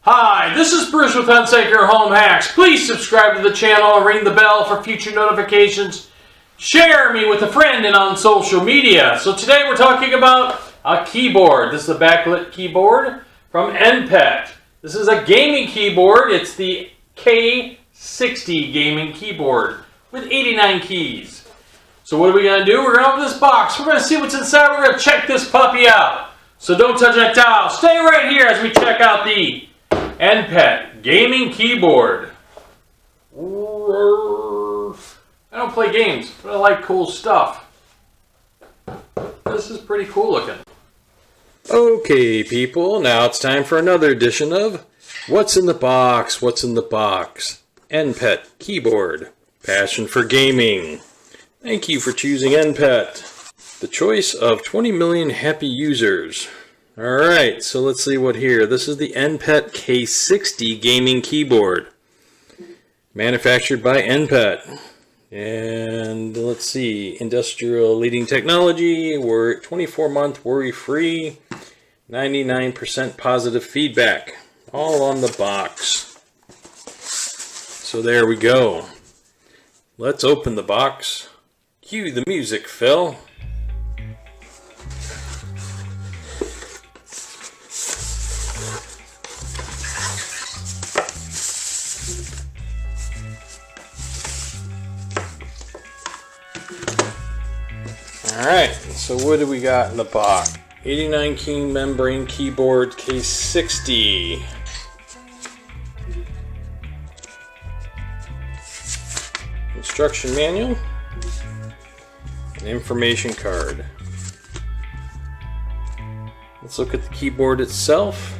Hi, this is Bruce with Hunsaker Home Hacks. Please subscribe to the channel and ring the bell for future notifications. Share me with a friend and on social media. So today we're talking about a keyboard. This is a backlit keyboard from NPET. This is a gaming keyboard. It's the K60 gaming keyboard with 89 keys. So what are we going to do? We're going to open this box. We're going to see what's inside. We're going to check this puppy out. So don't touch that dial. Stay right here as we check out the NPET gaming keyboard. I don't play games, but I like cool stuff. This is pretty cool looking. Okay, people, now it's time for another edition of What's in the Box? What's in the Box? NPET keyboard. Passion for gaming. Thank you for choosing NPET. The choice of 20 million happy users. Alright, so let's see what here. This is the NPET K60 gaming keyboard. Manufactured by NPET. And let's see, industrial leading technology, we're 24-month worry-free, 99% positive feedback. All on the box. So there we go. Let's open the box. Cue the music, Phil. Alright, so what do we got in the box? 89 key membrane keyboard K60. Instruction manual. An information card. Let's look at the keyboard itself.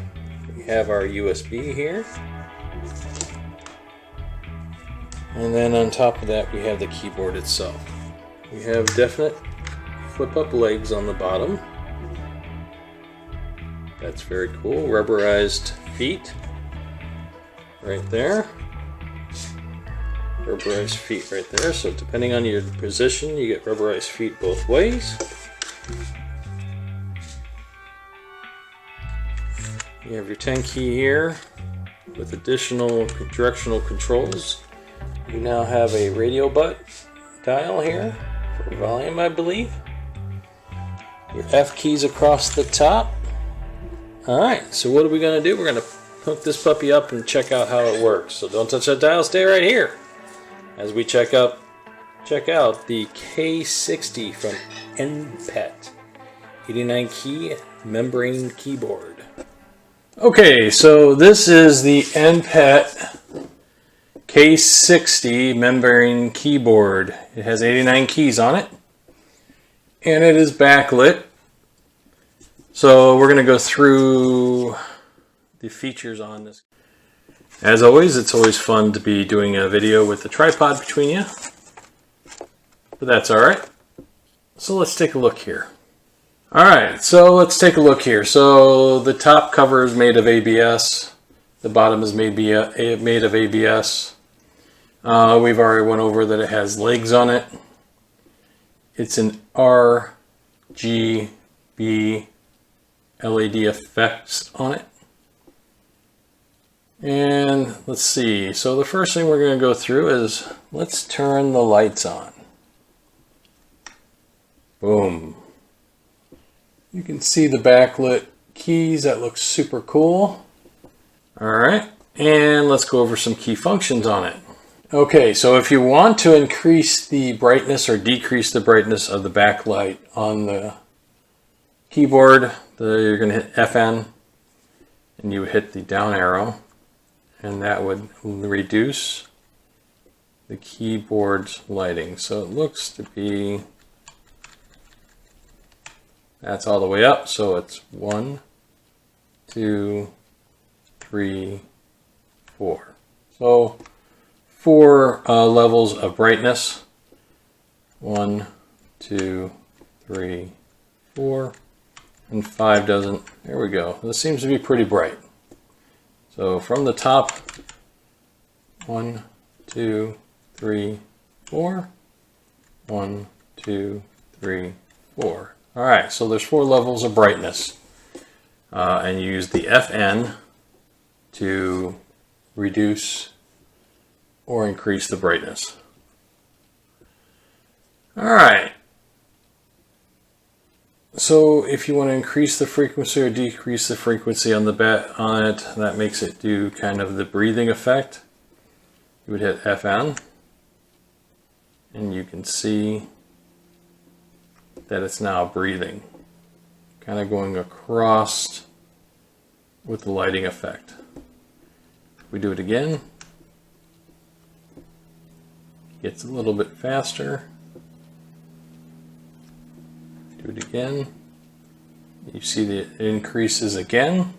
We have our USB here. And then on top of that we have the keyboard itself. We have definite flip-up legs on the bottom. That's very cool. Rubberized feet right there. Rubberized feet right there. So depending on your position, you get rubberized feet both ways. You have your 10 key here with additional directional controls. You now have a radio butt dial here for volume, I believe. Your F keys across the top. Alright, so what are we going to do? We're going to hook this puppy up and check out how it works. So don't touch that dial, stay right here as we check out the K60 from NPET 89 key membrane keyboard. Okay, so this is the NPET K60 membrane keyboard. It has 89 keys on it. And it is backlit. So we're going to go through the features on this. As always, it's always fun to be doing a video with the tripod between you. But that's alright. So let's take a look here. Alright, so let's take a look here. So the top cover is made of ABS. The bottom is made of ABS. We've already went over that it has legs on it. It's an RGB LED effects on it. And let's see. So the first thing we're going to go through is let's turn the lights on. Boom. You can see the backlit keys. That looks super cool. Alright. And let's go over some key functions on it. Okay, so if you want to increase the brightness or decrease the brightness of the backlight on the keyboard, you're going to hit FN and you hit the down arrow, and that would reduce the keyboard's lighting. So it looks to be, that's all the way up, so it's 1, 2, 3, 4. So 4 levels of brightness. 1, 2, 3, 4, and 5 doesn't. There we go. This seems to be pretty bright. So from the top, 1, 2, 3, 4. 1, 2, 3, 4. All right, so there's 4 levels of brightness. And you use the FN to reduce or increase the brightness. Alright, so if you want to increase the frequency or decrease the frequency on it, that makes it do kind of the breathing effect. You would hit FN and you can see that it's now breathing, kind of going across with the lighting effect. If we do it again, it gets a little bit faster. Do it again. You see that it increases again.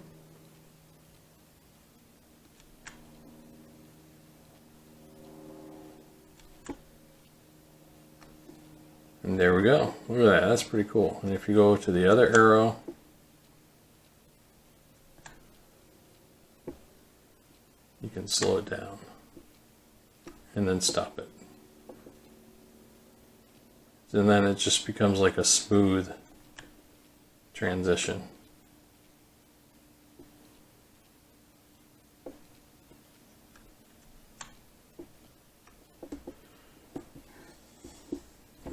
And there we go. Look at that. That's pretty cool. And if you go to the other arrow, you can slow it down and then stop it. And then it just becomes like a smooth transition.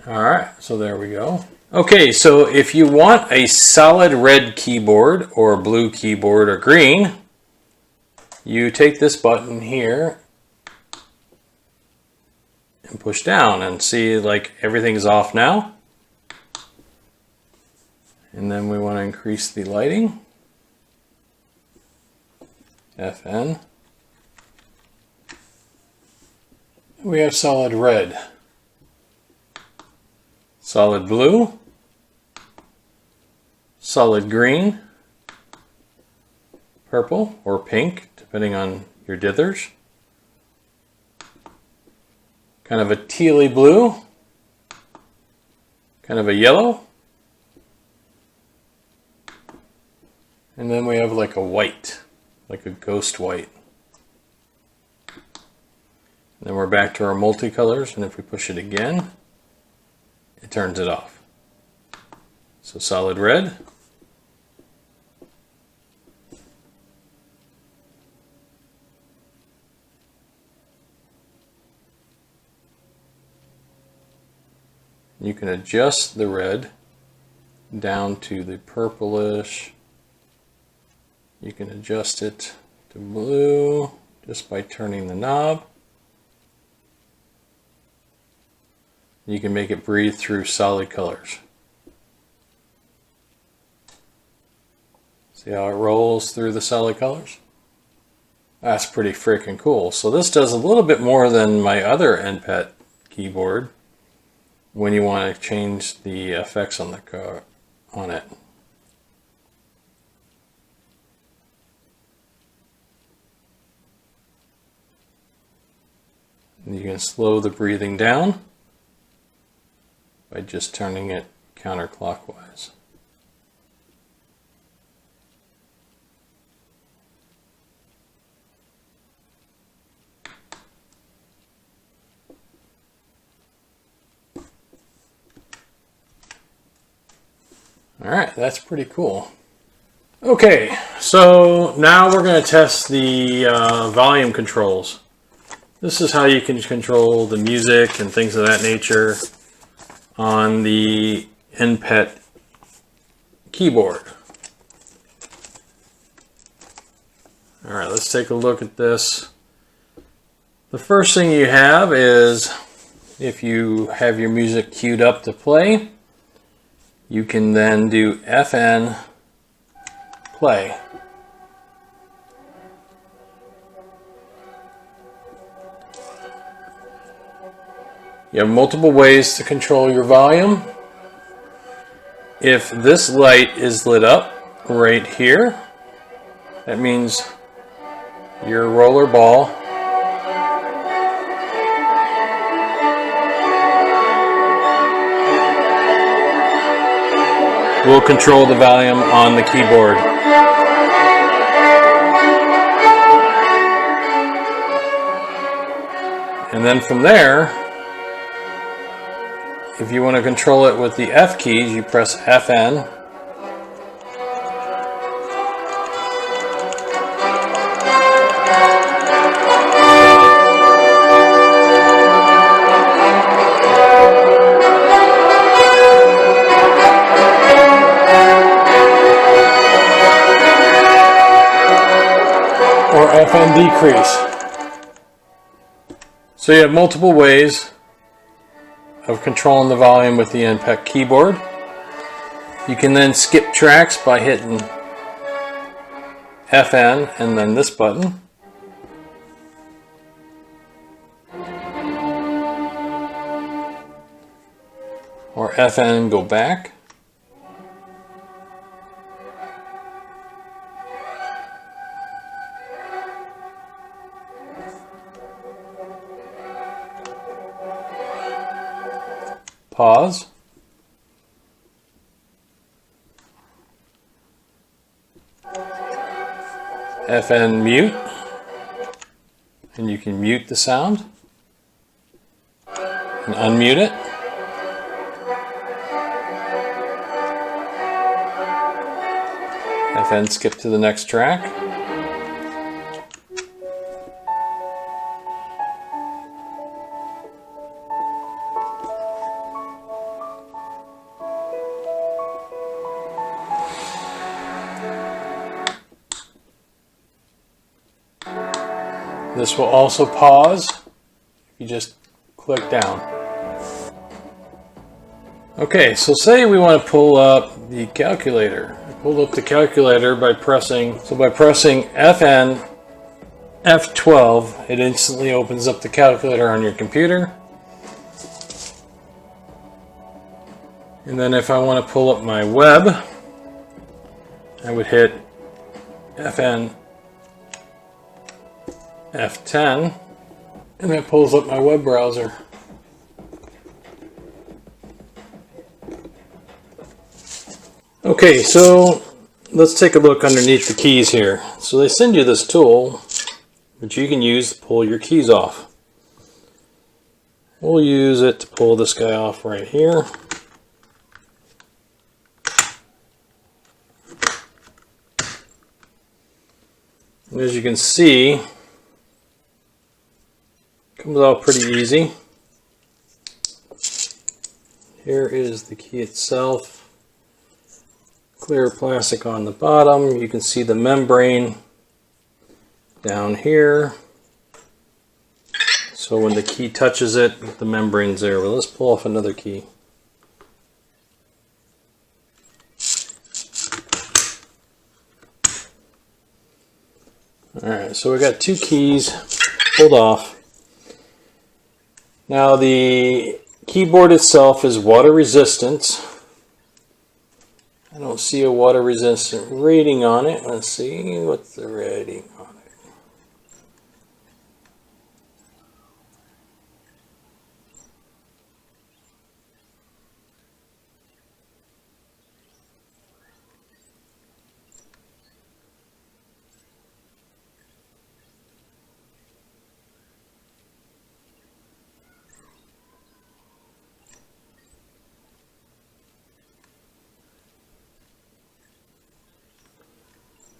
Alright, so there we go. Okay, so if you want a solid red keyboard or blue keyboard or green, you take this button here and push down and see like everything's off now. And then we want to increase the lighting. FN. We have solid red, solid blue, solid green, purple or pink, depending on your dithers. Kind of a tealy blue, kind of a yellow, and then we have like a white, like a ghost white. And then we're back to our multicolors, and if we push it again, it turns it off. So solid red, you can adjust the red down to the purplish. You can adjust it to blue just by turning the knob. You can make it breathe through solid colors. See how it rolls through the solid colors? That's pretty freaking cool. So this does a little bit more than my other NPET keyboard when you want to change the effects on the on it. And you can slow the breathing down by just turning it counterclockwise. Alright, that's pretty cool. Okay, so now we're going to test the volume controls. This is how you can control the music and things of that nature on the NPET keyboard. Alright, let's take a look at this. The first thing you have is, if you have your music queued up to play, you can then do FN play. You have multiple ways to control your volume. If this light is lit up right here, that means your roller ball will control the volume on the keyboard. And then from there, if you want to control it with the F keys, you press FN. FN decrease. So you have multiple ways of controlling the volume with the NPET keyboard. You can then skip tracks by hitting FN and then this button. Or FN and go back. Pause. FN mute. And you can mute the sound and unmute it. FN skip to the next track. This will also pause if you just click down. Okay, so say we want to pull up the calculator. I pulled up the calculator by pressing FN F12. It instantly opens up the calculator on your computer. And then if I want to pull up my web, I would hit FN F10, and that pulls up my web browser. Okay, so let's take a look underneath the keys here. So they send you this tool, which you can use to pull your keys off. We'll use it to pull this guy off right here. And as you can see, comes out pretty easy. Here is the key itself. Clear plastic on the bottom. You can see the membrane down here. So when the key touches it, the membrane's there. Well, let's pull off another key. Alright, so we got two keys pulled off. Now the keyboard itself is water resistant. I don't see a water resistant rating on it. Let's see, what's the rating on it?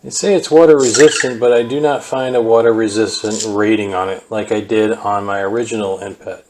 They say it's water resistant, but I do not find a water resistant rating on it like I did on my original NPET.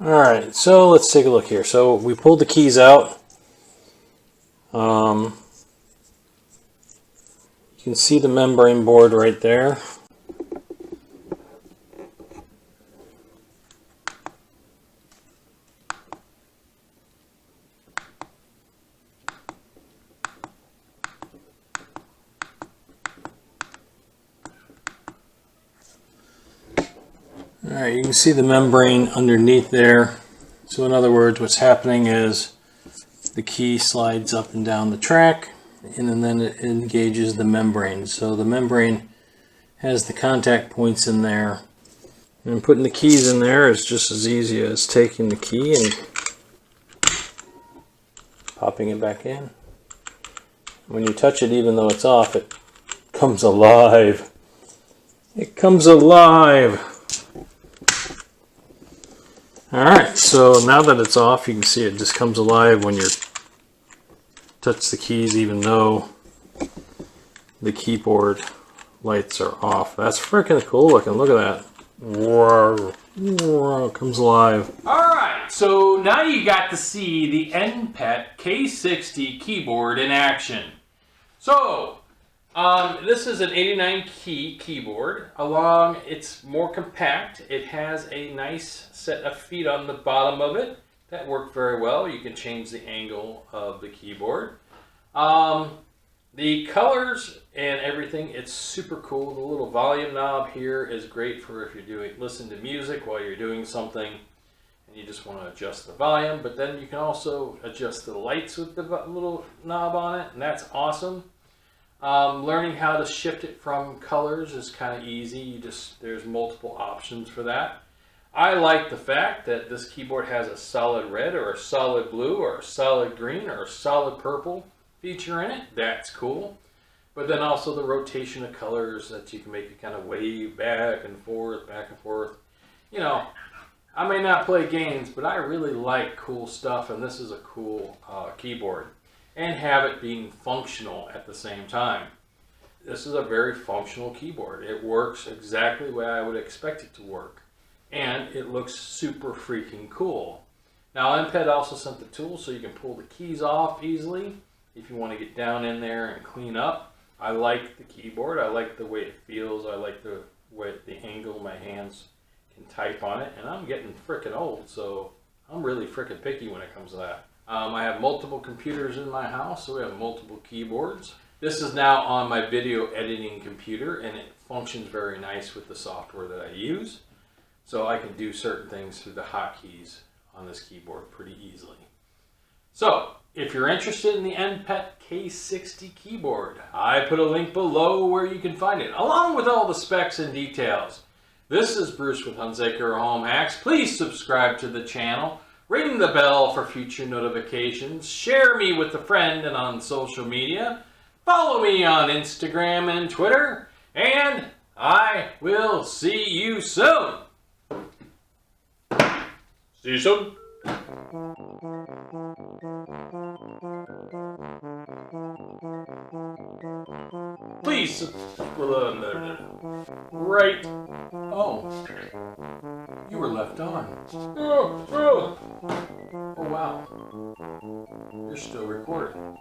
Alright, so let's take a look here. So we pulled the keys out. You can see the membrane board right there. Alright, you can see the membrane underneath there. So in other words, what's happening is the key slides up and down the track, and then it engages the membrane. So the membrane has the contact points in there. And putting the keys in there is just as easy as taking the key and popping it back in. When you touch it, even though it's off, it comes alive. It comes alive. Alright, so now that it's off, you can see it just comes alive when you touch the keys, even though the keyboard lights are off. That's freaking cool looking. Look at that. Whoa. Whoa, it comes alive. Alright, so now you got to see the NPET K60 keyboard in action. So, this is an 89 key keyboard. It's more compact. It has a nice set of feet on the bottom of it that work very well. You can change the angle of the keyboard. The colors and everything, it's super cool. The little volume knob here is great for if you're listen to music while you're doing something and you just want to adjust the volume. But then you can also adjust the lights with the little knob on it, and that's awesome. Learning how to shift it from colors is kind of easy. There's multiple options for that. I like the fact that this keyboard has a solid red or a solid blue or a solid green or a solid purple feature in it. That's cool. But then also the rotation of colors that you can make it kind of wave back and forth, back and forth. You know, I may not play games, but I really like cool stuff, and this is a cool keyboard. And have it being functional at the same time. This is a very functional keyboard. It works exactly the way I would expect it to work. And it looks super freaking cool. Now NPET also sent the tool so you can pull the keys off easily if you want to get down in there and clean up. I like the keyboard. I like the way it feels. I like the way the angle my hands can type on it. And I'm getting freaking old, so I'm really freaking picky when it comes to that. I have multiple computers in my house, so we have multiple keyboards. This is now on my video editing computer, and it functions very nice with the software that I use. So I can do certain things through the hotkeys on this keyboard pretty easily. So, if you're interested in the NPET K60 keyboard, I put a link below where you can find it, along with all the specs and details. This is Bruce with Hunsaker Home Hacks. Please subscribe to the channel. Ring the bell for future notifications. Share me with a friend and on social media. Follow me on Instagram and Twitter. And I will see you soon. See you soon. Please subscribe. Right. Oh. You were left on. Oh wow. You're still recording.